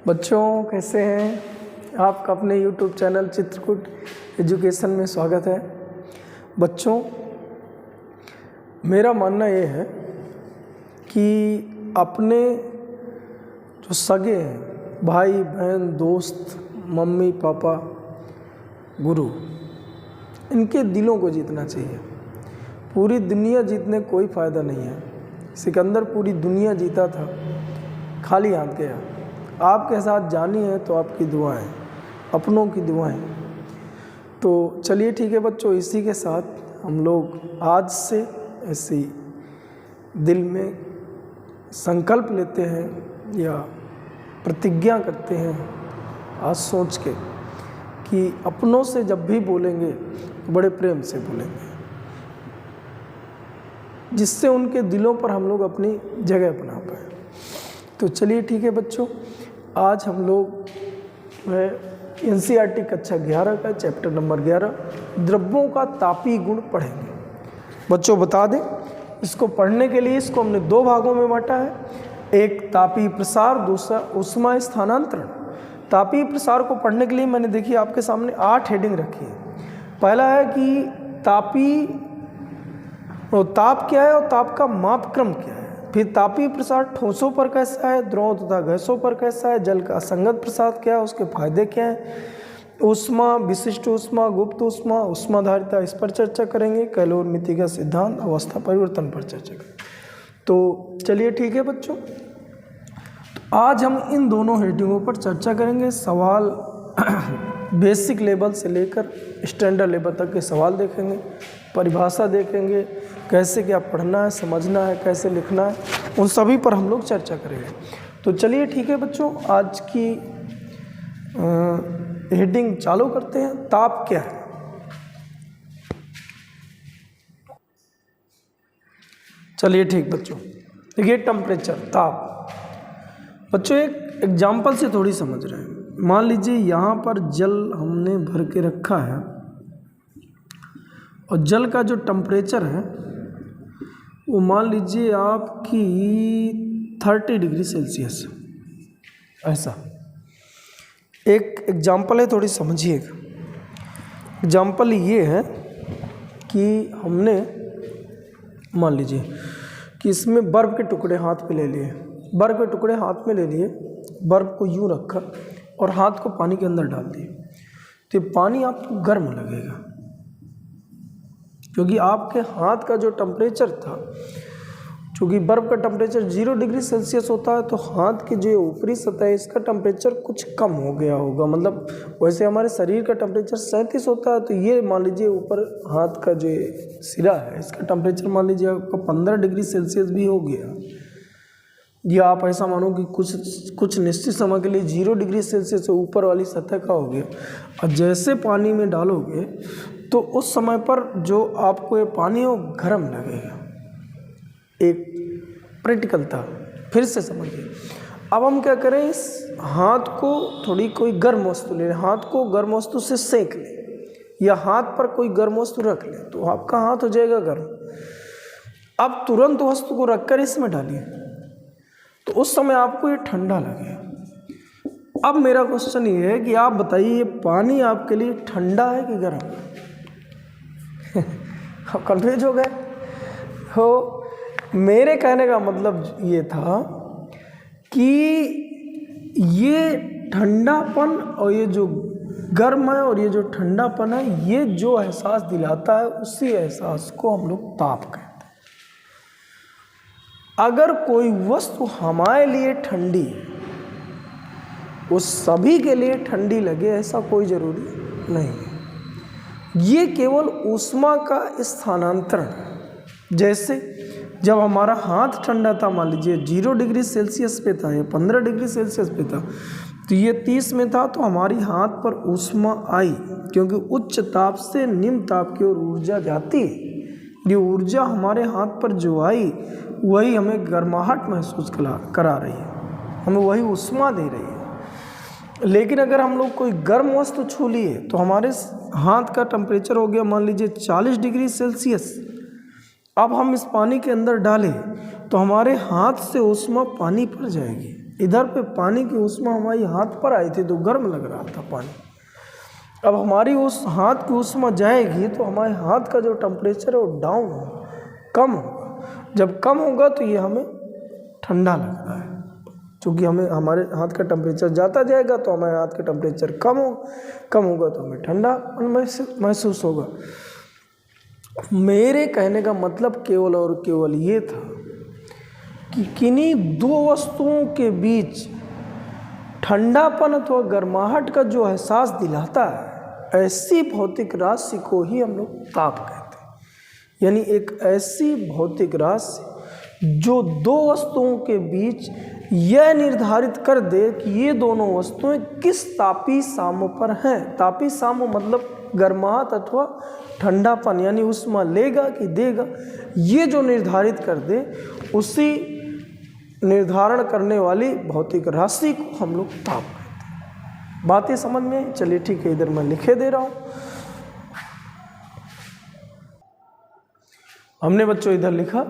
बच्चों कैसे हैं? आपका अपने YouTube चैनल चित्रकूट एजुकेशन में स्वागत है। बच्चों, मेरा मानना ये है कि अपने जो सगे हैं, भाई बहन, दोस्त, मम्मी पापा, गुरु, इनके दिलों को जीतना चाहिए। पूरी दुनिया जीतने कोई फ़ायदा नहीं है। सिकंदर पूरी दुनिया जीता था, खाली हाथ गया। आपके साथ जानी है तो आपकी दुआएं, अपनों की दुआएं। तो चलिए ठीक है बच्चों, इसी के साथ हम लोग आज से ऐसी दिल में संकल्प लेते हैं या प्रतिज्ञा करते हैं आज सोच के कि अपनों से जब भी बोलेंगे तो बड़े प्रेम से बोलेंगे, जिससे उनके दिलों पर हम लोग अपनी जगह बना पाए। तो चलिए ठीक है बच्चों, आज हम लोग NCERT कक्षा 11 का चैप्टर नंबर 11 द्रव्यों का तापीय गुण पढ़ेंगे। बच्चों बता दें, इसको पढ़ने के लिए इसको हमने दो भागों में बांटा है। एक तापीय प्रसार, दूसरा उष्मा स्थानांतरण। तापीय प्रसार को पढ़ने के लिए मैंने देखिए आपके सामने 8 हेडिंग रखी है। पहला है कि ताप क्या है और ताप का मापक्रम क्या है। फिर तापीय प्रसार ठोसों पर कैसा है, द्रव तथा गैसों पर कैसा है, जल का असंगत प्रसार क्या है, उसके फायदे क्या हैं, ऊष्मा, विशिष्ट ऊष्मा, गुप्त ऊष्मा, ऊष्माधारिता, इस पर चर्चा करेंगे। कैलोरीमिति का सिद्धांत, अवस्था परिवर्तन पर चर्चा करेंगे। तो चलिए ठीक है बच्चों, तो आज हम इन दोनों हेडिंगों पर चर्चा करेंगे। सवाल बेसिक लेवल से लेकर स्टैंडर्ड लेवल तक के सवाल देखेंगे, परिभाषा देखेंगे, कैसे क्या पढ़ना है, समझना है, कैसे लिखना है, उन सभी पर हम लोग चर्चा करेंगे। तो चलिए ठीक है बच्चों, आज की हेडिंग चालू करते हैं। ताप क्या है? चलिए ठीक बच्चों, देखिए टेम्परेचर, ताप। बच्चों एक एग्जाम्पल से थोड़ी समझ रहे हैं। मान लीजिए यहाँ पर जल हमने भर के रखा है और जल का जो टेम्परेचर है वो मान लीजिए आपकी 30 डिग्री सेल्सियस, ऐसा एक एग्जाम्पल है, थोड़ी समझिएगा। एग्जाम्पल ये है कि हमने मान लीजिए कि इसमें बर्फ़ के टुकड़े हाथ पे ले लिए, बर्फ़ के टुकड़े हाथ में ले लिए, बर्फ़ को यूँ रखा और हाथ को पानी के अंदर डाल दिए, तो ये पानी आपको गर्म लगेगा क्योंकि आपके हाथ का जो टेम्परेचर था, चूँकि बर्फ़ का टेम्परेचर 0 डिग्री सेल्सियस होता है, तो हाथ की जो ऊपरी सतह है इसका टेम्परेचर कुछ कम हो गया होगा। मतलब वैसे हमारे शरीर का टेम्परेचर 37 होता है, तो ये मान लीजिए ऊपर हाथ का जो सिरा है इसका टेम्परेचर मान लीजिए आपका 15 डिग्री सेल्सियस भी हो गया, या आप ऐसा मानो कि कुछ निश्चित समय के लिए 0 डिग्री सेल्सियस से ऊपर वाली सतह का हो गया। और जैसे पानी में डालोगे तो उस समय पर जो आपको ये पानी है वो गर्म लगेगा। एक प्रैक्टिकल था, फिर से समझिए। अब हम क्या करें, इस हाथ को थोड़ी कोई गर्म वस्तु ले लें, हाथ को गर्म वस्तु से सेक लें या हाथ पर कोई गर्म वस्तु रख लें, तो आपका हाथ हो जाएगा गर्म। अब तुरंत वस्तु को रखकर इसमें डालिए तो उस समय आपको ये ठंडा लगेगा। अब मेरा क्वेश्चन ये है कि आप बताइए, ये पानी आपके लिए ठंडा है कि गर्म? आप कंफ्यूज हो गए हो। मेरे कहने का मतलब ये था कि ये ठंडापन और ये जो गर्म है और ये जो ठंडापन है, ये जो एहसास दिलाता है उसी एहसास को हम लोग ताप कहते हैं। अगर कोई वस्तु हमारे लिए ठंडी है, वो सभी के लिए ठंडी लगे ऐसा कोई ज़रूरी नहीं है। ये केवल ऊष्मा का स्थानांतरण है। जैसे जब हमारा हाथ ठंडा था, मान लीजिए 0 डिग्री सेल्सियस पे था या 15 डिग्री सेल्सियस पे था, तो ये 30 में था, तो हमारी हाथ पर ऊष्मा आई क्योंकि उच्च ताप से निम्न ताप की ओर ऊर्जा जाती है। ये ऊर्जा हमारे हाथ पर जो आई वही हमें गर्माहट महसूस करा रही है, हमें वही ऊष्मा दे रही है। लेकिन अगर हम लोग कोई गर्म वस्तु छू लिए तो हमारे हाथ का टेम्परेचर हो गया मान लीजिए 40 डिग्री सेल्सियस। अब हम इस पानी के अंदर डालें तो हमारे हाथ से ऊष्मा पानी पर जाएगी इधर पे पानी की ऊष्मा हमारी हाथ पर आई थी तो गर्म लग रहा था पानी। अब हमारी उस हाथ की ऊष्मा जाएगी तो हमारे हाथ का जो टेम्परेचर है वो डाउन होगा, कम होगा। जब कम होगा तो ये हमें ठंडा लग रहा है, क्योंकि हमें हमारे हाथ का टेम्परेचर जाता जाएगा तो हमारे हाथ का टेम्परेचर कम होगा तो हमें ठंडा महसूस होगा। मेरे कहने का मतलब केवल और केवल ये था कि किन्हीं दो वस्तुओं के बीच ठंडापन अथवा गर्माहट का जो एहसास दिलाता है, ऐसी भौतिक राशि को ही हम लोग ताप कहते हैं। यानी एक ऐसी भौतिक राशि जो दो वस्तुओं के बीच यह निर्धारित कर दे कि ये दोनों वस्तुएं किस तापी साम्य पर हैं। तापी साम्य मतलब गर्माहट अथवा ठंडापन, यानी ऊष्मा लेगा कि देगा, ये जो निर्धारित कर दे, उसी निर्धारण करने वाली भौतिक राशि को हम लोग ताप कहते हैं। बातें समझ में? चलिए ठीक है, इधर मैं लिखे दे रहा हूँ। हमने बच्चों इधर लिखा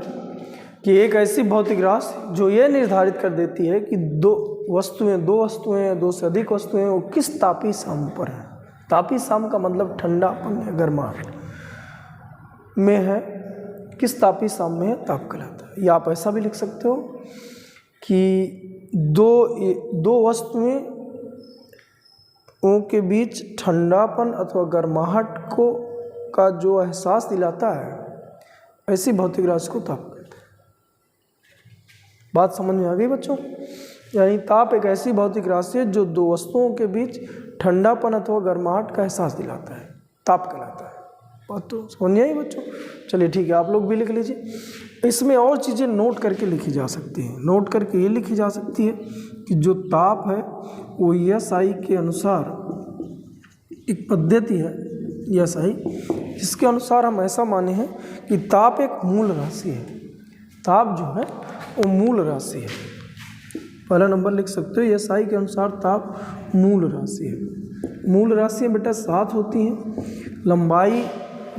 कि एक ऐसी भौतिक राशि जो ये निर्धारित कर देती है कि दो वस्तुएं या दो से अधिक वस्तुएं वो किस तापी साम्य पर हैं। तापी साम्य का मतलब ठंडापन या गर्माहट में है, किस तापी साम्य में है, ताप कहलाता है। या आप ऐसा भी लिख सकते हो कि दो वस्तुएं के बीच ठंडापन अथवा गर्माहट का जो एहसास दिलाता है, ऐसी भौतिक राशि को ताप कहते हैं। बात समझ में आ गई बच्चों? यानी ताप एक ऐसी भौतिक राशि है जो दो वस्तुओं के बीच ठंडापन अथवा गर्माहट का एहसास दिलाता है, ताप कहलाता है। बात तो समझ आई बच्चों? चलिए ठीक है, आप लोग भी लिख लीजिए। इसमें और चीज़ें नोट करके लिखी जा सकती हैं। नोट करके ये लिखी जा सकती है कि जो ताप है वो SI के अनुसार एक पद्धति है, SI, जिसके अनुसार हम ऐसा माने हैं कि ताप एक मूल राशि है। ताप जो है वो मूल राशि है। पहला नंबर लिख सकते हो, SI के अनुसार ताप मूल राशि है। मूल राशियाँ बेटा 7 होती हैं: लंबाई,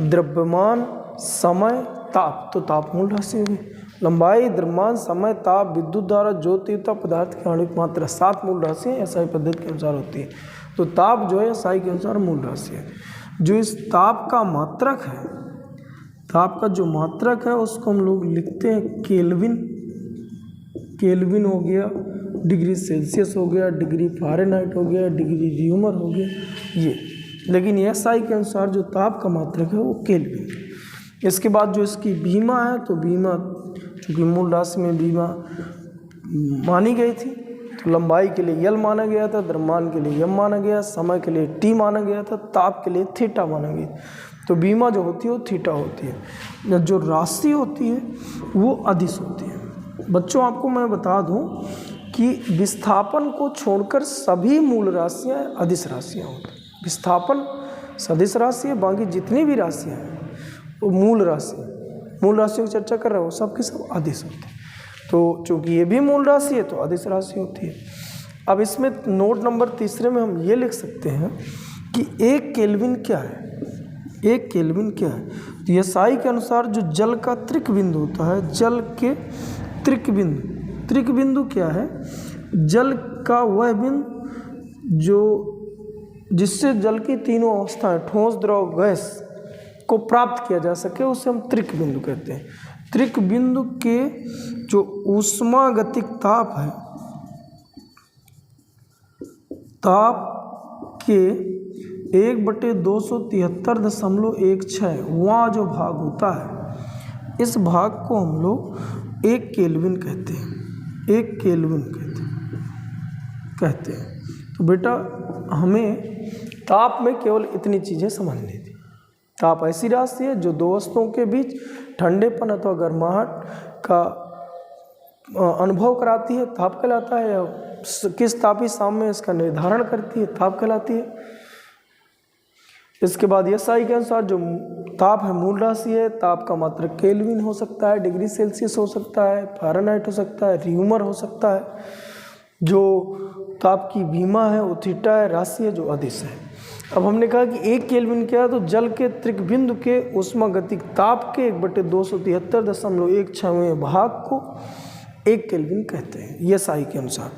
द्रव्यमान, समय, ताप। तो ताप मूल राशि होगी। लंबाई, द्रव्यमान, समय, ताप, विद्युत धारा, ज्योतिता, पदार्थ की आणविक मात्रा, 7 मूल राशियाँ SI पद्धति के अनुसार होती है। तो ताप जो है SI के अनुसार मूल राशि है। जो इस ताप का मात्रक है, ताप का जो मात्रक है उसको हम लोग लिखते हैं केल्विन। केल्विन हो गया, डिग्री सेल्सियस हो गया, डिग्री फ़ारेनहाइट हो गया, डिग्री र्यूमर हो गया, ये। लेकिन SI के अनुसार जो ताप का मात्रक है वो केल्विन। इसके बाद जो इसकी बीमा है, तो बीमा चूँकि मूल राशि में बीमा मानी गई थी, तो लंबाई के लिए L माना गया था, द्रव्यमान के लिए M माना गया, समय के लिए T माना गया था, ताप के लिए थीटा माना गया। तो बीमा जो होती है वो थीटा होती है। जो राशि होती है वो अदिश होती है। बच्चों आपको मैं बता दूं कि विस्थापन को छोड़कर सभी मूल राशियाँ अदिश राशियाँ होती हैं। विस्थापन सदिश राशि है, बाकी जितनी भी राशियाँ हैं वो मूल राशि है। मूल राशियों की चर्चा कर रहे हो, सब के सब अदिश होते हैं। तो चूँकि ये भी मूल राशि है तो अदिश राशि होती है। अब इसमें नोट नंबर 3 में हम ये लिख सकते हैं कि एक केल्विन क्या है। एक केल्विन क्या है? तो SI के अनुसार जो जल का त्रिक बिंदु होता है, जल के त्रिक बिंदु क्या है? जल का वह बिंदु जिससे जल की तीनों अवस्थाएं, ठोस, द्रव, गैस, को प्राप्त किया जा सके, उसे हम त्रिक बिंदु कहते हैं। त्रिक बिंदु के जो ऊष्मागतिक ताप है, ताप के 1/273.16 वहाँ जो भाग होता है, इस भाग को हम लोग एक केल्विन कहते हैं। एक केल्विन कहते हैं। तो बेटा हमें ताप में केवल इतनी चीज़ें समझनी थी। ताप ऐसी राशि है जो दो वस्तुओं के बीच ठंडेपन अथवा गर्माहट का अनुभव कराती है, ताप कहलाता है। या किस तापी साम्य में इसका निर्धारण करती है, ताप कहलाती है। इसके बाद SI के अनुसार जो ताप है मूल राशि है। ताप का मात्रक केल्विन हो सकता है, डिग्री सेल्सियस हो सकता है, फ़ारेनहाइट हो सकता है, र्यूमर हो सकता है। जो ताप की बीमा है वो थीटा है, राशि है जो अदिश है। अब हमने कहा कि एक केल्विन क्या है, तो जल के त्रिक बिंदु के ऊष्मागतिक ताप के 1/273.16वें भाग को 1 केल्विन कहते हैं ESI के अनुसार।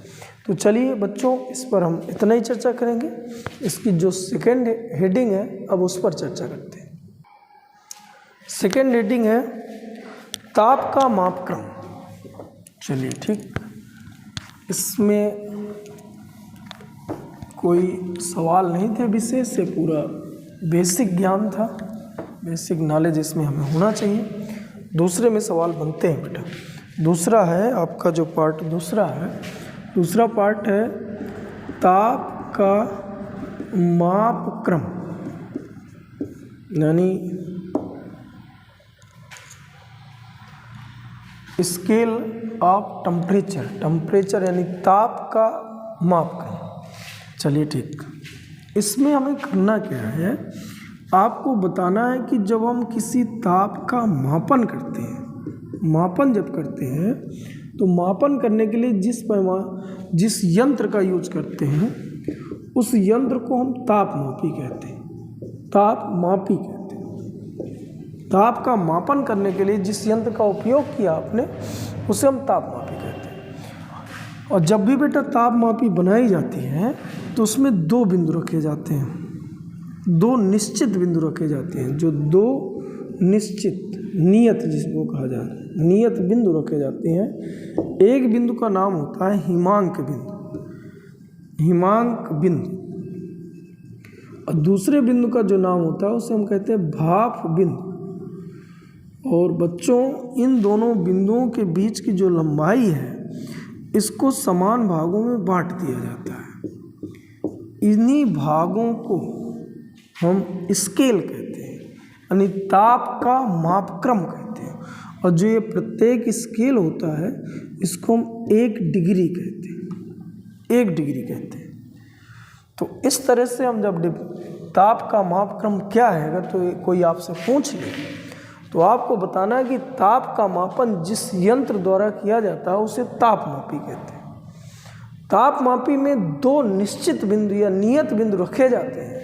तो चलिए बच्चों, इस पर हम इतना ही चर्चा करेंगे। इसकी जो सेकेंड हेडिंग है अब उस पर चर्चा करते हैं। सेकेंड हेडिंग है ताप का मापक्रम। चलिए ठीक, इसमें कोई सवाल नहीं थे, विशेष से पूरा बेसिक ज्ञान था, बेसिक नॉलेज इसमें हमें होना चाहिए। दूसरे में सवाल बनते हैं बेटा। दूसरा है आपका जो पार्ट दूसरा है, दूसरा पार्ट है ताप का मापक्रम, यानी स्केल ऑफ टेम्परेचर। टेम्परेचर यानी ताप का मापक्रम। चलिए ठीक, इसमें हमें करना क्या है, आपको बताना है कि जब हम किसी ताप का मापन करते हैं, मापन जब करते हैं तो मापन करने के लिए जिस यंत्र का यूज करते हैं उस यंत्र को हम तापमापी कहते हैं, तापमापी कहते हैं। ताप का मापन करने के लिए जिस यंत्र का उपयोग किया आपने उसे हम तापमापी कहते हैं। और जब भी बेटा तापमापी बनाई जाती है तो उसमें 2 बिंदु रखे जाते हैं, 2 निश्चित बिंदु रखे जाते हैं, जो 2 निश्चित नियत जिसको कहा जाता है, नियत बिंदु रखे जाते हैं। एक बिंदु का नाम होता है हिमांक बिंदु, हिमांक बिंदु, और दूसरे बिंदु का जो नाम होता है उसे हम कहते हैं भाप बिंदु। और बच्चों, इन दोनों बिंदुओं के बीच की जो लंबाई है इसको समान भागों में बांट दिया जाता है। इन्हीं भागों को हम स्केल कहते हैं, यानी ताप का मापक्रम कहते हैं। और जो ये प्रत्येक स्केल होता है इसको हम 1 डिग्री कहते हैं, 1 डिग्री कहते हैं। तो इस तरह से हम जब ताप का मापक्रम क्या है, अगर तो कोई आपसे पूछ ले तो आपको बताना है कि ताप का मापन जिस यंत्र द्वारा किया जाता है उसे तापमापी कहते हैं। तापमापी में 2 निश्चित बिंदु या नियत बिंदु रखे जाते हैं।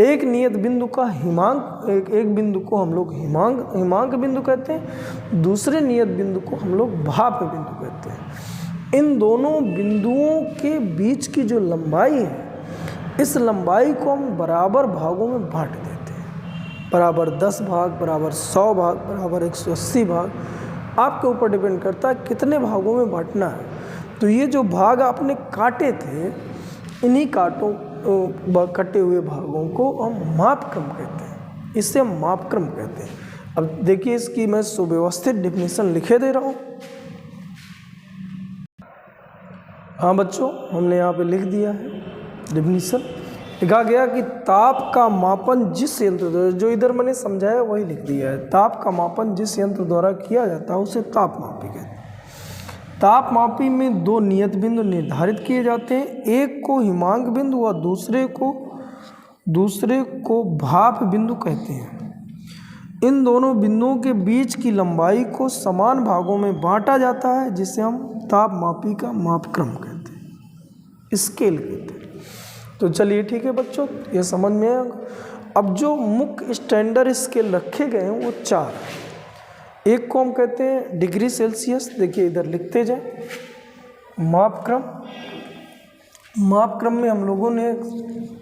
एक नियत बिंदु का हिमांक, एक बिंदु को हम लोग हिमांक बिंदु कहते हैं, दूसरे नियत बिंदु को हम लोग भाप बिंदु कहते हैं। इन दोनों बिंदुओं के बीच की जो लंबाई है, इस लंबाई को हम बराबर भागों में बांट देते हैं। बराबर 10 भाग, बराबर 100 भाग, बराबर 180 भाग, आपके ऊपर डिपेंड करता है कितने भागों में बांटना है। तो ये जो भाग आपने काटे थे, इन्हीं कटे हुए भागों को हम मापक्रम कहते हैं, इसे हम मापक्रम कहते हैं। अब देखिए, इसकी मैं सुव्यवस्थित डिफिनीशन लिखे दे रहा हूँ। हाँ बच्चों, हमने यहाँ पे लिख दिया है डिफिनीशन। लिखा गया कि ताप का मापन जिस यंत्र द्वारा, जो इधर मैंने समझाया वही लिख दिया है, ताप का मापन जिस यंत्र द्वारा किया जाता है उसे तापमापी कहते हैं। तापमापी में 2 नियत बिंदु निर्धारित किए जाते हैं, एक को हिमांक बिंदु और दूसरे को भाप बिंदु कहते हैं। इन दोनों बिंदुओं के बीच की लंबाई को समान भागों में बांटा जाता है, जिसे हम तापमापी का मापक्रम कहते हैं, स्केल कहते हैं। तो चलिए ठीक है बच्चों, ये समझ में आएगा। अब जो मुख्य स्टैंडर्ड स्केल रखे गए हैं वो 4 हैं। एक को हम कहते हैं डिग्री सेल्सियस, देखिए इधर लिखते जाए, मापक्रम। मापक्रम में हम लोगों ने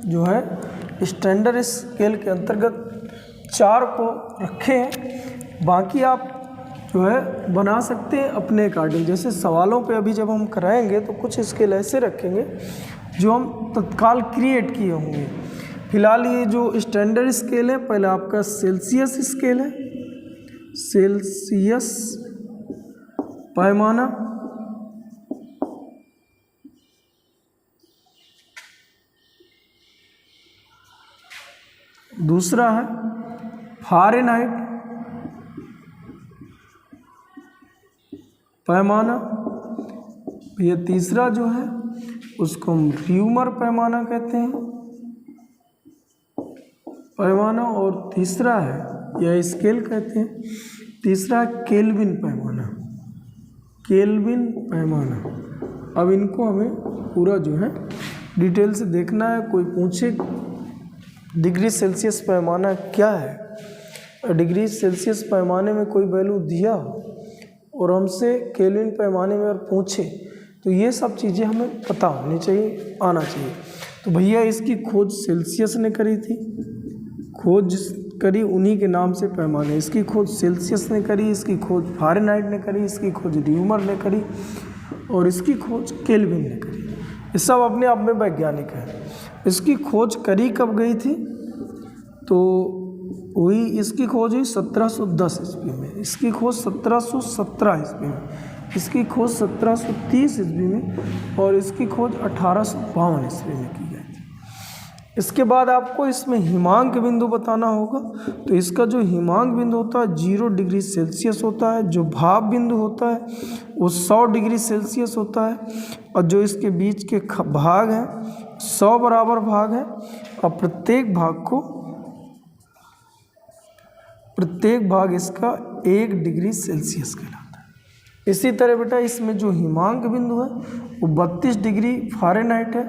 जो है स्टैंडर्ड स्केल के अंतर्गत 4 को रखे हैं। बाकी आप जो है बना सकते हैं अपने अकॉर्डिंग। जैसे सवालों पे अभी जब हम कराएंगे तो कुछ स्केल ऐसे रखेंगे जो हम तत्काल क्रिएट किए होंगे। फिलहाल ये जो स्टैंडर्ड स्केल है, पहले आपका सेल्सियस स्केल है, सेल्सियस पैमाना। दूसरा है फ़ारेनहाइट पैमाना। ये तीसरा जो है उसको हम र्यूमर पैमाना कहते हैं, पैमाना। और तीसरा है या स्केल कहते हैं, तीसरा है केल्विन पैमाना, केल्विन पैमाना। अब इनको हमें पूरा जो है डिटेल से देखना है। कोई पूछे डिग्री सेल्सियस पैमाना क्या है, डिग्री सेल्सियस पैमाने में कोई वैल्यू दिया हो और हमसे केल्विन पैमाने में अगर पूछे तो ये सब चीज़ें हमें पता होनी चाहिए, आना चाहिए। तो भैया इसकी खोज सेल्सियस ने करी थी, खोज करी उन्हीं के नाम से पैमाने, इसकी खोज सेल्सियस ने करी, इसकी खोज फ़ारेनहाइट ने करी, इसकी खोज र्यूमर ने करी और इसकी खोज केल्विन ने करी। ये सब अपने आप में वैज्ञानिक है। इसकी खोज करी कब गई थी? तो वही इसकी खोज हुई 1710 ईस्वी में, इसकी खोज 1717 ईस्वी में, इसकी खोज 1730 ईस्वी में और इसकी खोज 1852 ईस्वी में की गई थी। इसके बाद आपको इसमें हिमांक बिंदु बताना होगा। तो इसका जो हिमांक बिंदु होता है 0 डिग्री सेल्सियस होता है, जो भाप बिंदु होता है वो 100 डिग्री सेल्सियस होता है और जो इसके बीच के भाग हैं 100 बराबर भाग हैं और प्रत्येक भाग इसका 1 डिग्री सेल्सियस कहलाता है। इसी तरह बेटा इसमें जो हिमांक बिंदु है वो 32 डिग्री फ़ारेनहाइट है,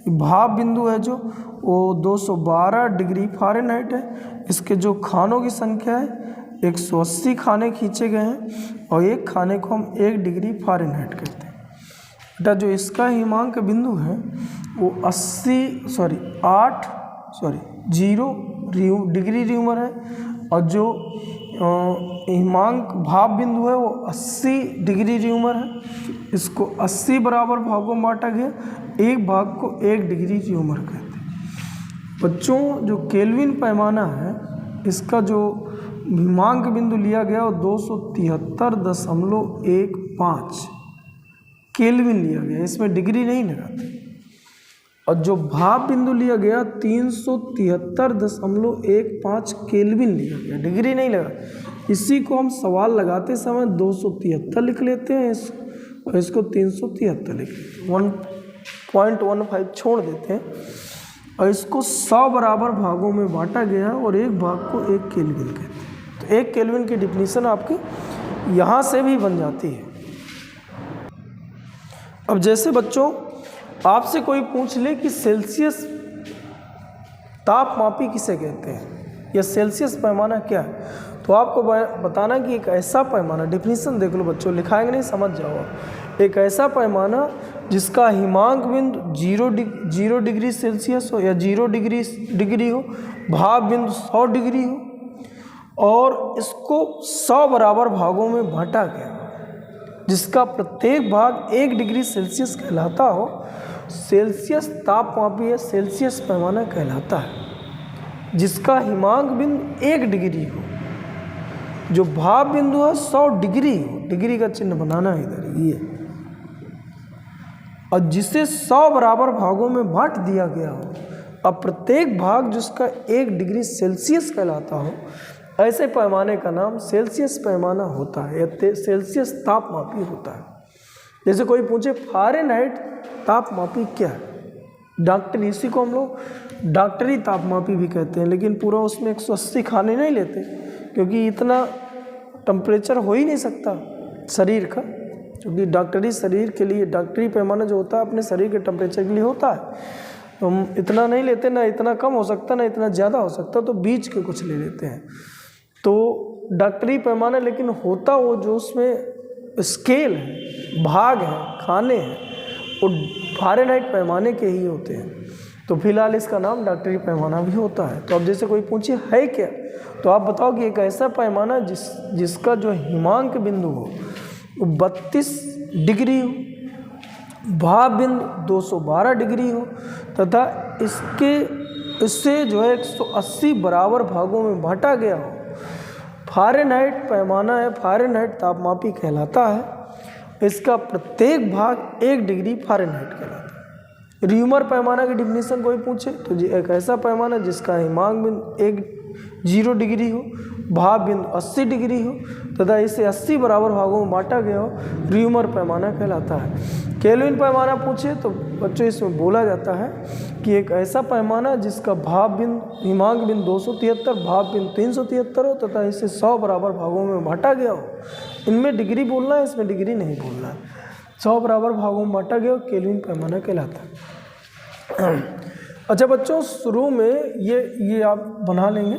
भाप बिंदु है जो वो 212 डिग्री फ़ारेनहाइट है। इसके जो खानों की संख्या है 180 खाने खींचे गए हैं और एक खाने को हम 1 डिग्री फ़ारेनहाइट कहते हैं। बेटा जो इसका हिमांक बिंदु है वो 0 डिग्री र्यूमर है और जो हिमांक भाप बिंदु है वो 80 डिग्री र्यूमर है। इसको 80 बराबर भागों में बांटा गया, एक भाग को 1 डिग्री र्यूमर कहते हैं। बच्चों जो केल्विन पैमाना है इसका जो हिमांक बिंदु लिया गया वो 273.15 केल्विन लिया गया, इसमें डिग्री नहीं लगाते। और जो भाप बिंदु लिया गया 373.15 केल्विन लिया गया, डिग्री नहीं लगा। इसी को हम सवाल लगाते समय 273 लिख लेते हैं और इसको 373 लिख लेते हैं, 1.15 छोड़ देते हैं और इसको 100 बराबर भागों में बांटा गया और एक भाग को 1 केल्विन कहते हैं। तो 1 केल्विन की डिफिनीशन आपकी यहाँ से भी बन जाती है। अब जैसे बच्चों आपसे कोई पूछ ले कि सेल्सियस तापमापी किसे कहते हैं या सेल्सियस पैमाना क्या है, तो आपको बताना कि एक ऐसा पैमाना, डिफिनीशन देख लो बच्चों, लिखाएंगे नहीं समझ जाओ। एक ऐसा पैमाना जिसका हिमांक बिंदु 0 डिग्री सेल्सियस हो या 0 डिग्री हो, भाप बिंदु 100 डिग्री हो और इसको 100 बराबर भागों में बांटा गया, जिसका प्रत्येक भाग 1 डिग्री सेल्सियस कहलाता हो, सेल्सियस तापमापी या सेल्सियस पैमाना कहलाता है। जिसका हिमांक बिंदु 1 डिग्री हो, जो भाप बिंदु है 100 डिग्री हो, डिग्री का चिन्ह बनाना है इधर ये, और जिसे 100 बराबर भागों में बांट दिया गया हो, अब प्रत्येक भाग जिसका 1 डिग्री सेल्सियस कहलाता हो, ऐसे पैमाने का नाम सेल्सियस पैमाना होता है या सेल्सियस तापमापी होता है। जैसे कोई पूछे फ़ारेनहाइट तापमापी क्या है, डॉक्टरी, इसी को हम लोग डॉक्टरी तापमापी भी कहते हैं, लेकिन पूरा उसमें 180 खाने नहीं लेते क्योंकि इतना टेम्परेचर हो ही नहीं सकता शरीर का, क्योंकि डॉक्टरी शरीर के लिए, डॉक्टरी पैमाना जो होता है अपने शरीर के टेम्परेचर के लिए होता है। तो हम इतना नहीं लेते, ना इतना कम हो सकता ना इतना ज़्यादा हो सकता, तो बीच के कुछ ले लेते हैं। तो डॉक्टरी पैमाना लेकिन होता वो जो उसमें स्केल है, भाग हैं, खाने हैं, वो फ़ारेनहाइट पैमाने के ही होते हैं। तो फिलहाल इसका नाम डॉक्टरी पैमाना भी होता है। तो अब जैसे कोई पूछे है क्या, तो आप बताओ कि एक ऐसा पैमाना जिसका जो हिमांक बिंदु हो वो 32 डिग्री हो, भाप बिंदु 212 डिग्री हो तथा इससे जो है 180 बराबर भागों में बांटा गया हो। फ़ारेनहाइट पैमाना है, फ़ारेनहाइट तापमापी कहलाता है। इसका प्रत्येक भाग 1 डिग्री फ़ारेनहाइट कहलाता है। र्यूमर पैमाना की डिफिनीशन कोई पूछे तो एक ऐसा पैमाना जिसका हिमांक बिंदु 0 डिग्री हो, भाप बिंदु 80 डिग्री हो तथा इसे 80 बराबर भागों में बांटा गया हो, र्यूमर पैमाना कहलाता है। केल्विन पैमाना पूछे तो बच्चों इसमें बोला जाता है कि एक ऐसा पैमाना जिसका भाप बिंदु, हिमांक बिंदु 273, भाप बिंदु 373 हो तथा इसे 100 बराबर भागों में बांटा गया हो। इनमें डिग्री बोलना है, इसमें डिग्री नहीं बोलना है। 100 बराबर भागों में बांटा गया हो, केल्विन पैमाना कहलाता है। अच्छा बच्चों, शुरू में ये आप बना लेंगे,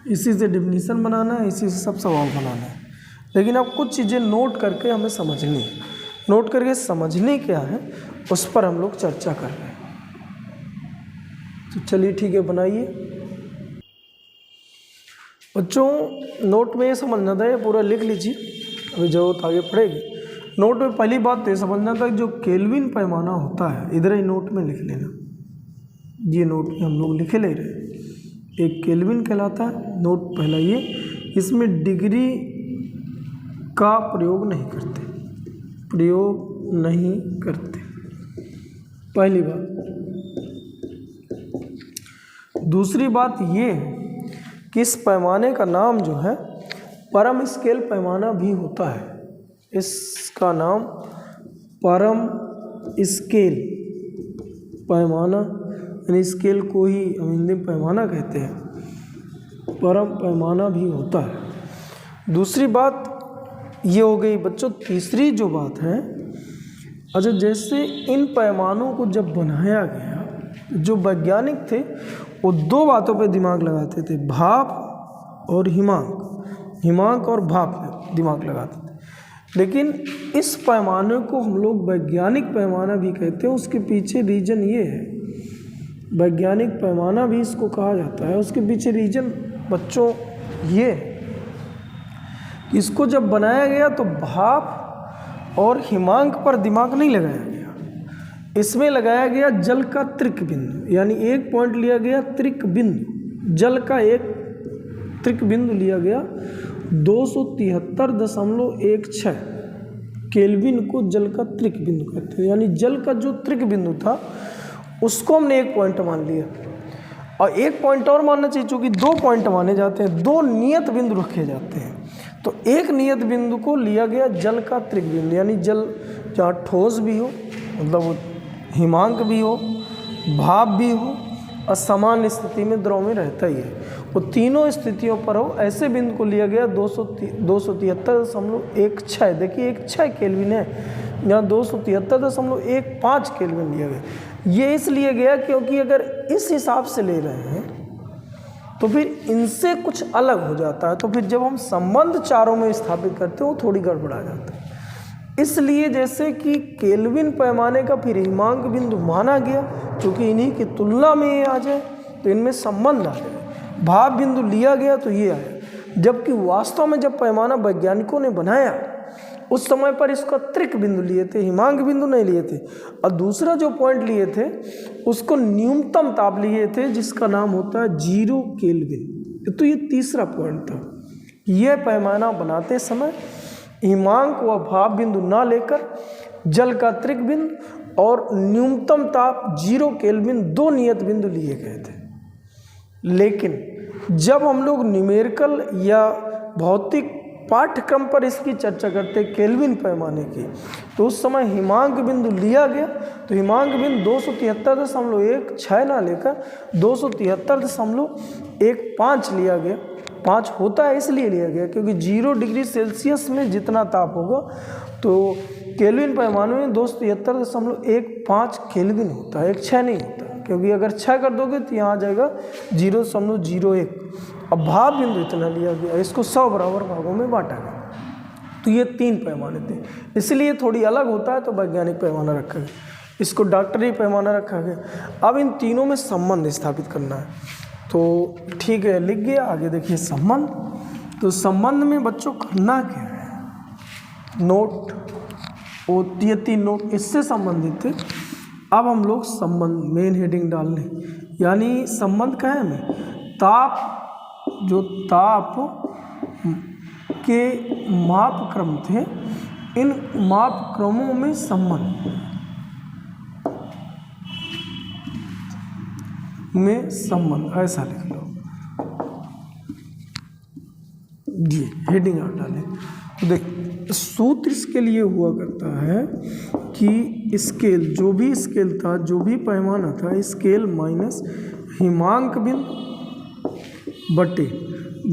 इसी से डिफिनीशन बनाना है, इसी से सब सवाल बनाना है। लेकिन अब कुछ चीज़ें नोट करके हमें समझनी है। नोट करके समझने क्या है उस पर हम लोग चर्चा कर रहे हैं। तो चलिए ठीक है, बनाइए बच्चों। नोट में ये समझना था, ये पूरा लिख लीजिए, अभी जरूरत आगे पड़ेगी। नोट में पहली बात तो ये समझना था जो केल्विन पैमाना होता है, इधर ही नोट में लिख लेना। ये नोट में हम लोग लिखे ले रहे हैं, एक केल्विन कहलाता है। नोट पहला ये, इसमें डिग्री का प्रयोग नहीं करते, प्रयोग नहीं करते, पहली बात। दूसरी बात ये है कि इस पैमाने का नाम जो है परम स्केल पैमाना भी होता है। इसका नाम परम स्केल पैमाना, यानी स्केल को ही हम हिंदी में पैमाना कहते हैं, परम पैमाना भी होता है। दूसरी बात ये हो गई बच्चों। तीसरी जो बात है, अच्छा जैसे इन पैमानों को जब बनाया गया, जो वैज्ञानिक थे वो दो बातों पे दिमाग लगाते थे, भाप और हिमांक। हिमांक और भाप पे दिमाग लगाते थे। लेकिन इस पैमाने को हम लोग वैज्ञानिक पैमाना भी कहते हैं। उसके पीछे रीजन ये है, वैज्ञानिक पैमाना भी इसको कहा जाता है। उसके पीछे रीजन बच्चों ये है, इसको जब बनाया गया तो भाप और हिमांक पर दिमाग नहीं लगाया गया, इसमें लगाया गया जल का त्रिक बिंदु, यानी एक पॉइंट लिया गया त्रिक बिंदु, जल का एक त्रिक बिंदु लिया गया 273.16 केल्विन को जल का त्रिक बिंदु कहते हैं। यानी जल का जो त्रिक बिंदु था उसको हमने एक पॉइंट मान लिया, और एक पॉइंट और मानना चाहिए, चूँकि दो पॉइंट माने जाते हैं, दो नियत बिंदु रखे जाते हैं। तो एक नियत बिंदु को लिया गया जल का त्रिक बिंदु, यानी जल जहाँ ठोस भी हो, मतलब हिमांक भी हो, भाप भी हो, और समान स्थिति में द्रव में रहता ही है, वो तीनों स्थितियों पर हो, ऐसे बिंदु को लिया गया 273.16। देखिए 16 केल्विन है, यहाँ 273.15 केल्विन लिया गया। ये इसलिए गया क्योंकि अगर इस हिसाब से ले रहे हैं तो फिर इनसे कुछ अलग हो जाता है, तो फिर जब हम संबंध चारों में स्थापित करते हैं वो थोड़ी गड़बड़ा जाता है। इसलिए जैसे कि केल्विन पैमाने का फिर हिमांक बिंदु माना गया, क्योंकि इन्हीं की तुलना में ये आ जाए तो इनमें संबंध आ जाए। भाप बिंदु लिया गया तो ये आया, जबकि वास्तव में जब पैमाना वैज्ञानिकों ने बनाया उस समय पर इसका त्रिक बिंदु लिए थे, हिमांक बिंदु नहीं लिए थे। और दूसरा जो पॉइंट लिए थे उसको न्यूनतम ताप लिए थे, जिसका नाम होता है 0 केल्विन। तो ये तीसरा पॉइंट था। यह पैमाना बनाते समय हिमांक व भाप बिंदु ना लेकर जल का त्रिक बिंदु और न्यूनतम ताप 0 केल्विन दो नियत बिंदु लिए गए थे। लेकिन जब हम लोग न्यूमेरिकल या भौतिक पाठ्यक्रम पर इसकी चर्चा करते केल्विन पैमाने की, तो उस समय हिमांक बिंदु लिया गया, तो हिमांक बिंदु 273.16 ना लेकर 273.15 लिया गया। 5 होता है इसलिए लिया गया क्योंकि 0 डिग्री सेल्सियस में जितना ताप होगा तो केल्विन पैमाने में 273.15 केल्विन होता है, 16 नहीं होता। क्योंकि अगर 6 कर दोगे तो यहाँ आ जाएगा 0.01। अब भाप बिंदु इतना लिया गया, इसको 100 बराबर भागों में बांटा गया। तो ये 3 पैमाने थे, इसलिए थोड़ी अलग होता है तो वैज्ञानिक पैमाना रखा गया, इसको डॉक्टरी पैमाना रखा गया। अब इन तीनों में संबंध स्थापित करना है, तो ठीक है लिख गया। आगे देखिए संबंध। तो संबंध में बच्चों करना क्या है, नोट वो ये 3 नोट इससे संबंधित थे। अब हम लोग संबंध मेन हेडिंग डाल लें, यानी संबंध क्या है हमें, ताप, जो ताप के माप क्रम थे, इन माप क्रमों में संबंध में संबंध, ऐसा लिख लो। ये हेडिंग आप डालें तो देख, सूत्र इसके लिए हुआ करता है कि स्केल, जो भी स्केल था, जो भी पैमाना था, स्केल माइनस हिमांक बिंदु बटे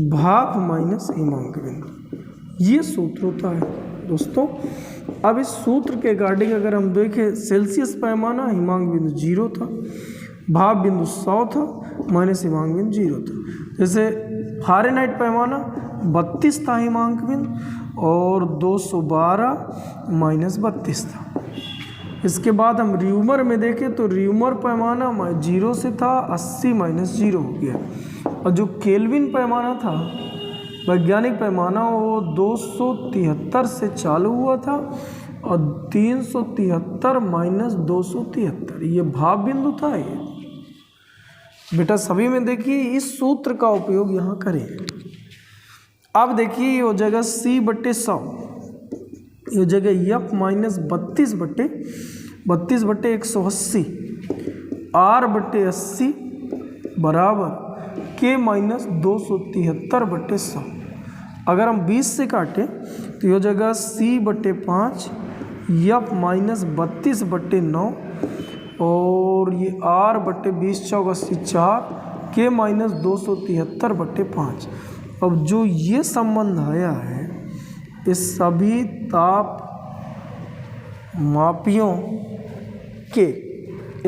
भाप माइनस हिमांक बिंदु, ये सूत्र होता है दोस्तों। अब इस सूत्र के अकॉर्डिंग अगर हम देखें, सेल्सियस पैमाना हिमांक बिंदु 0 था, भाप बिंदु 100 था, माइनस हिमांक बिंदु 0 था। जैसे फ़ारेनहाइट पैमाना 32 था हिमांक बिंदु, और 212 माइनस 32 था। इसके बाद हम र्यूमर में देखें तो र्यूमर पैमाना 0 से था, 80 माइनस 0 हो गया। और जो केल्विन पैमाना था, वैज्ञानिक पैमाना, वो 273 से चालू हुआ था और 373 माइनस 273 ये भाव बिंदु था। ये बेटा सभी में देखिए इस सूत्र का उपयोग यहाँ करें। अब देखिए ये हो जाएगा C/100, ये हो जाएगा F माइनस 32/180 R/80 बराबर K माइनस 273/100। अगर हम 20 से काटें तो ये हो जाएगा C/5 F माइनस 32/9 और ये R/20 × 4 K माइनस 273/5। अब जो ये संबंध आया है इस सभी ताप मापियों के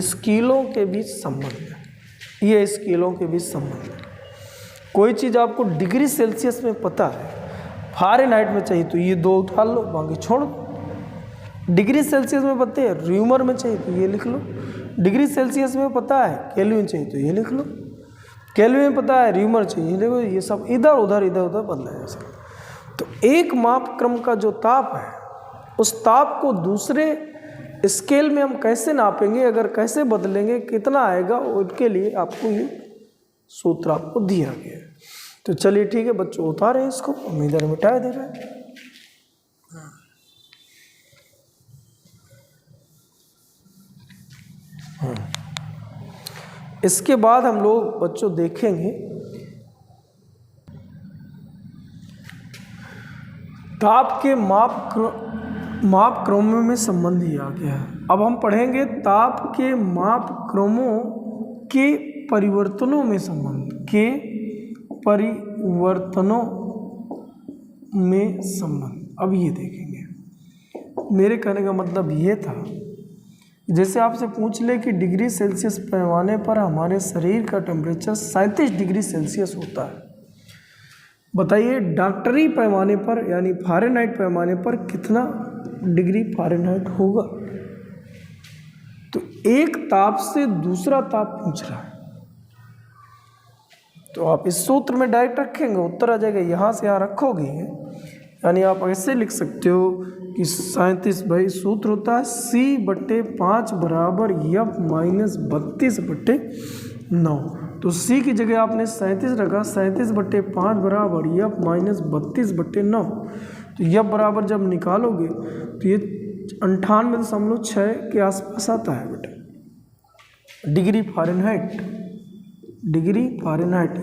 स्केलों के बीच संबंध है, ये स्केलों के बीच संबंध है। कोई चीज़ आपको डिग्री सेल्सियस में पता है, फ़ारेनहाइट में चाहिए तो ये 2 उठा लो, बाकी छोड़ दो। डिग्री सेल्सियस में पता है र्यूमर में चाहिए तो ये लिख लो, डिग्री सेल्सियस में पता है केल्विन चाहिए तो ये लिख लो, केल्विन में पता है र्यूमर चाहिए देखो, ये सब इधर उधर बदला जा सकता। तो एक माप क्रम का जो ताप है उस ताप को दूसरे स्केल में हम कैसे नापेंगे, अगर कैसे बदलेंगे, कितना आएगा, उसके लिए आपको ये सूत्र आपको दिया गया है। तो चलिए ठीक है बच्चों, उतारें इसको, हम इधर मिटा दे रहे हैं। इसके बाद हम लोग बच्चों देखेंगे ताप के माप क्रमों में संबंध ही आ गया है। अब हम पढ़ेंगे ताप के माप क्रमों के परिवर्तनों में संबंध, के परिवर्तनों में संबंध। अब ये देखेंगे, मेरे कहने का मतलब ये था, जैसे आपसे पूछ ले कि डिग्री सेल्सियस पैमाने पर हमारे शरीर का टेम्परेचर 37 डिग्री सेल्सियस होता है, बताइए डॉक्टरी पैमाने पर यानी फ़ारेनहाइट पैमाने पर कितना डिग्री फ़ारेनहाइट होगा। तो एक ताप से दूसरा ताप पूछ रहा है, तो आप इस सूत्र में डायरेक्ट रखेंगे, उत्तर आ जाएगा। यहाँ से यहाँ रखोगे यानी आप ऐसे लिख सकते हो कि 37 भाई सूत्र होता है C/5 बराबर F माइनस 32/9। तो C की जगह आपने 37 रखा, 37/5 बराबर F माइनस 32/9। तो F बराबर जब निकालोगे तो ये 98.6 के आसपास आता है बेटा, डिग्री फ़ारेनहाइट,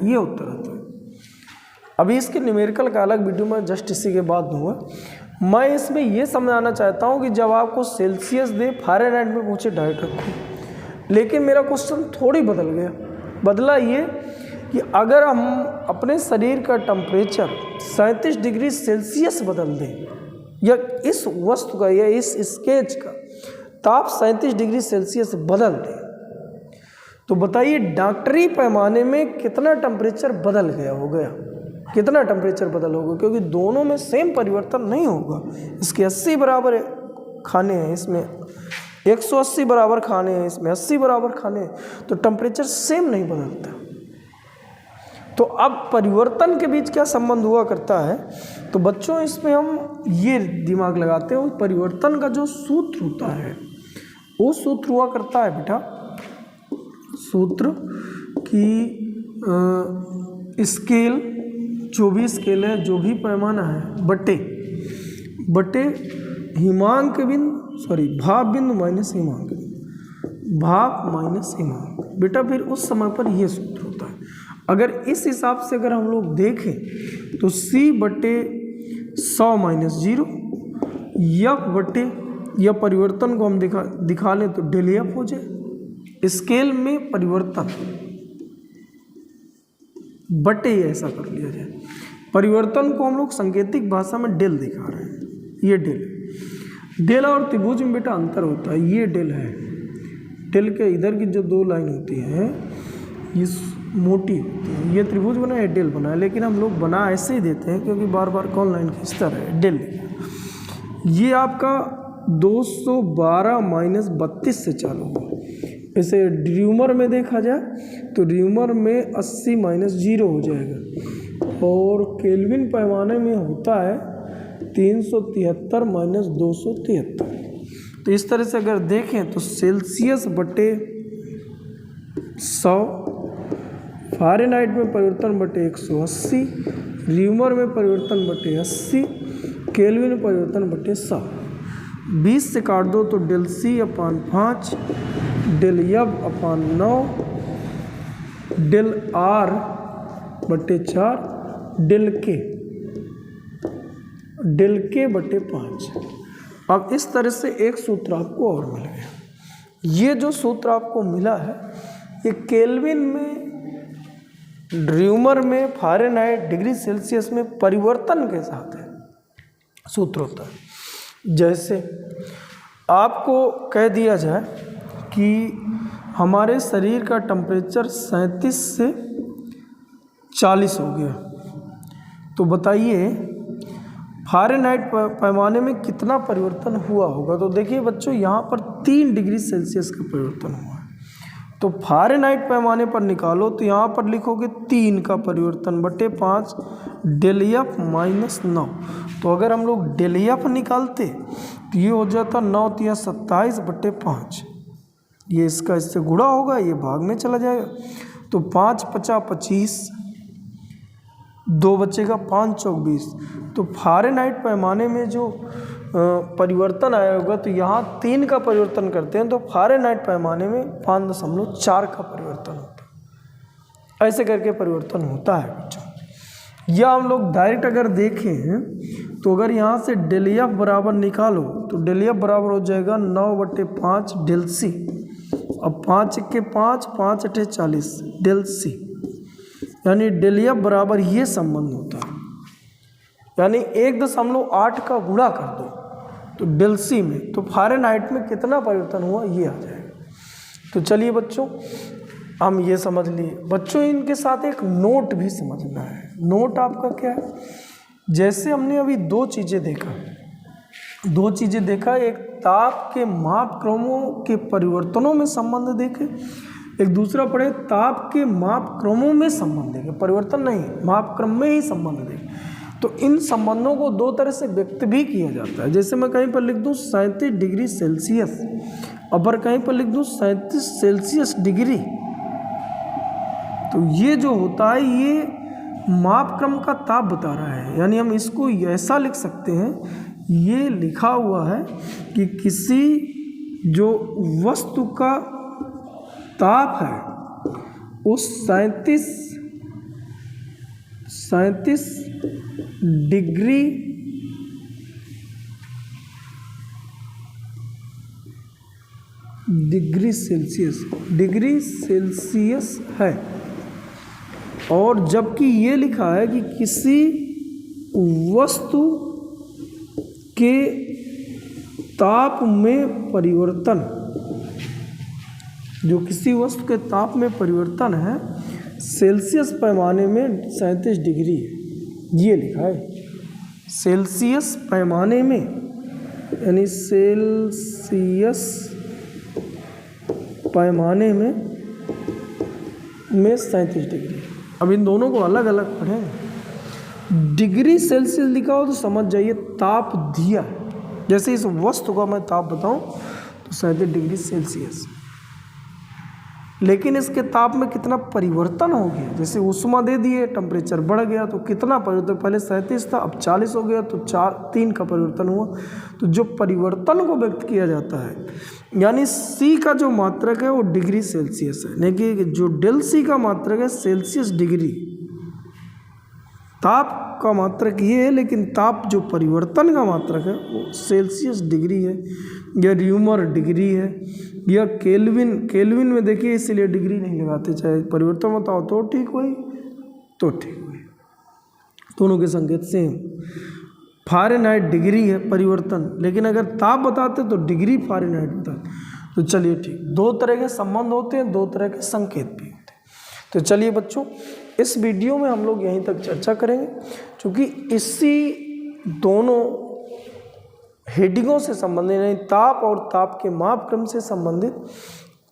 ये उत्तर आता है। अभी इसके न्यूमेरिकल का अलग वीडियो में जस्ट इसी के बाद दूंगा। मैं इसमें ये समझाना चाहता हूँ कि जब आपको सेल्सियस दे फ़ारेनहाइट में पूछे डायरेक्ट रखो, लेकिन मेरा क्वेश्चन थोड़ी बदल गया। बदला ये कि अगर हम अपने शरीर का टेम्परेचर 37 डिग्री सेल्सियस बदल दें, या इस वस्तु का या इस स्केच का ताप 37 डिग्री सेल्सियस बदल दें, तो बताइए डॉक्टरी पैमाने में कितना टेम्परेचर बदल गया हो गया, कितना टेम्परेचर बदल होगा, क्योंकि दोनों में सेम परिवर्तन नहीं होगा। इसके 80 बराबर खाने हैं, इसमें 180 बराबर खाने हैं, इसमें 80 बराबर खाने हैं, तो टेम्परेचर सेम नहीं बदलता। तो अब परिवर्तन के बीच क्या संबंध हुआ करता है, तो बच्चों इसमें हम ये दिमाग लगाते हैं, परिवर्तन का जो सूत्र होता है वो सूत्र हुआ करता है बेटा, सूत्र की स्केल, जो भी स्केल है, जो भी पैमाना है, बटे हिमांक बिंदु, सॉरी भाप बिंदु माइनस हिमांक बिंदु, भाप माइनस हिमांक। बेटा फिर उस समय पर यह सूत्र होता है। अगर इस हिसाब से अगर हम लोग देखें तो C/100 माइनस 0 या परिवर्तन को हम दिखा लें तो ΔF हो जाए। स्केल में परिवर्तन बटे ऐसा कर लिया जाए। परिवर्तन को हम लोग सांकेतिक भाषा में डेल दिखा रहे हैं, ये डेल और त्रिभुज में बेटा अंतर होता है। ये डेल है, डेल के इधर की जो 2 लाइन होती है, मोटी होती है। ये त्रिभुज बना है, डेल बना है, लेकिन हम लोग बना ऐसे ही देते हैं क्योंकि बार बार कौन लाइन खींचता रहे, डेल। ये आपका 212 माइनस 32 से चालू हुआ। इसे ड्यूमर में देखा जाए तो ड्यूमर में 80 माइनस 0 हो जाएगा, और केल्विन पैमाने में होता है 373 माइनस 273। तो इस तरह से अगर देखें तो सेल्सियस बटे 100, फ़ारेनहाइट में परिवर्तन बटे 180, ड्यूमर में परिवर्तन बटे 80, केल्विन में परिवर्तन बटे 100। 20 से काट दो तो डेल सी अपान 5, डेल यब अपान 9, डेल आर बटे 4, डेल के बटे 5। अब इस तरह से एक सूत्र आपको और मिल गया। ये जो सूत्र आपको मिला है ये केल्विन में, ड्यूमर में, फ़ारेनहाइट, डिग्री सेल्सियस में परिवर्तन के साथ है सूत्र होता है। जैसे आपको कह दिया जाए कि हमारे शरीर का टेम्परेचर 37 से 40 हो गया, तो बताइए फ़ारेनहाइट पैमाने में कितना परिवर्तन हुआ होगा। तो देखिए बच्चों, यहाँ पर 3 डिग्री सेल्सियस का परिवर्तन हुआ है। तो फ़ारेनहाइट पैमाने पर निकालो तो यहाँ पर लिखोगे 3 का परिवर्तन बटे 5, डेल एफ माइनस 9। तो अगर हम लोग डेल एफ निकालते तो ये हो जाता 9 तिया 27 बटे 5। ये इसका इससे गुणा होगा, ये भाग में चला जाएगा। तो 5 पचा 25, 2 बचेगा, 5 चौक 20। तो फ़ारेनहाइट पैमाने में जो परिवर्तन आया होगा, तो यहाँ 3 का परिवर्तन करते हैं तो फ़ारेनहाइट पैमाने में 5.4 का परिवर्तन होता है। ऐसे करके परिवर्तन होता है बच्चों। या हम लोग डायरेक्ट अगर देखें तो अगर यहाँ से डेल एफ बराबर निकालो तो डेल एफ बराबर हो जाएगा 9 बटे 5 डेल सी। अब 5 के 5, 5 अठे 40 डेल सी, यानी डेल एफ बराबर ये संबंध होता है, यानी 1.8 का गुणा कर दो तो डेल सी में, तो फ़ारेनहाइट में कितना परिवर्तन हुआ ये आ जाएगा। तो चलिए बच्चों, हम ये समझ लिए। बच्चों इनके साथ एक नोट भी समझना है। नोट आपका क्या है, जैसे हमने अभी दो चीज़ें देखा, एक ताप के मापक्रमों के परिवर्तनों में संबंध देखे, एक दूसरा पढ़े ताप के मापक्रमों में संबंध देखे, परिवर्तन नहीं मापक्रम में ही संबंध देखे। तो इन संबंधों को 2 तरह से व्यक्त भी किया जाता है। जैसे मैं कहीं पर लिख दूँ 37 डिग्री सेल्सियस, अगर कहीं पर लिख दूँ 37 सेल्सियस डिग्री, तो ये जो होता है ये मापक्रम का ताप बता रहा है। यानी हम इसको ऐसा लिख सकते हैं, ये लिखा हुआ है कि किसी जो वस्तु का ताप है उस 37 डिग्री सेल्सियस है, और जबकि ये लिखा है कि किसी वस्तु के ताप में परिवर्तन, जो किसी वस्तु के ताप में परिवर्तन है सेल्सियस पैमाने में 37 डिग्री है, ये लिखा है सेल्सियस पैमाने में, यानी सेल्सियस पैमाने में 37 डिग्री। अब इन दोनों को अलग अलग पढ़ें। डिग्री सेल्सियस लिखा हो तो समझ जाइए ताप दिया है। जैसे इस वस्तु का मैं ताप बताऊं तो 37 डिग्री सेल्सियस, लेकिन इसके ताप में कितना परिवर्तन हो गया। जैसे उष्मा दे दिए, टेम्परेचर बढ़ गया तो कितना परिवर्तन, पहले 37 था अब 40 हो गया, तो 3 का परिवर्तन हुआ। तो जो परिवर्तन को व्यक्त किया जाता है, यानी C का जो मात्रक है वो डिग्री सेल्सियस है, लेकिन जो डेल सी का मात्रक है सेल्सियस डिग्री। ताप का मात्रक ये है, लेकिन ताप जो परिवर्तन का मात्रक है वो सेल्सियस डिग्री है, या ड्यूमर डिग्री है, या केल्विन में देखिए इसीलिए डिग्री नहीं लगाते, चाहे परिवर्तन बताओ तो ठीक हुई तो ठीक हुई, दोनों के संकेत सेम। फ़ारेनहाइट डिग्री है परिवर्तन, लेकिन अगर ताप बताते तो डिग्री फ़ारेनहाइट बताते। तो चलिए ठीक, 2 तरह के संबंध होते हैं, 2 तरह के संकेत भी होते हैं। तो चलिए बच्चों, इस वीडियो में हम लोग यहीं तक चर्चा करेंगे, क्योंकि इसी दोनों हेडिंगों से संबंधित यानी ताप और ताप के मापक्रम से संबंधित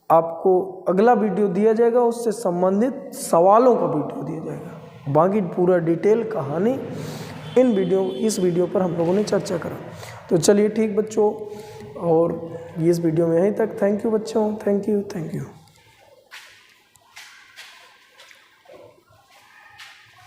आपको अगला वीडियो दिया जाएगा, उससे संबंधित सवालों का वीडियो दिया जाएगा। बाकी पूरा डिटेल कहानी इस वीडियो पर हम लोगों ने चर्चा करा। तो चलिए ठीक बच्चों, और इस वीडियो में यहीं तक। थैंक यू बच्चों, थैंक यू।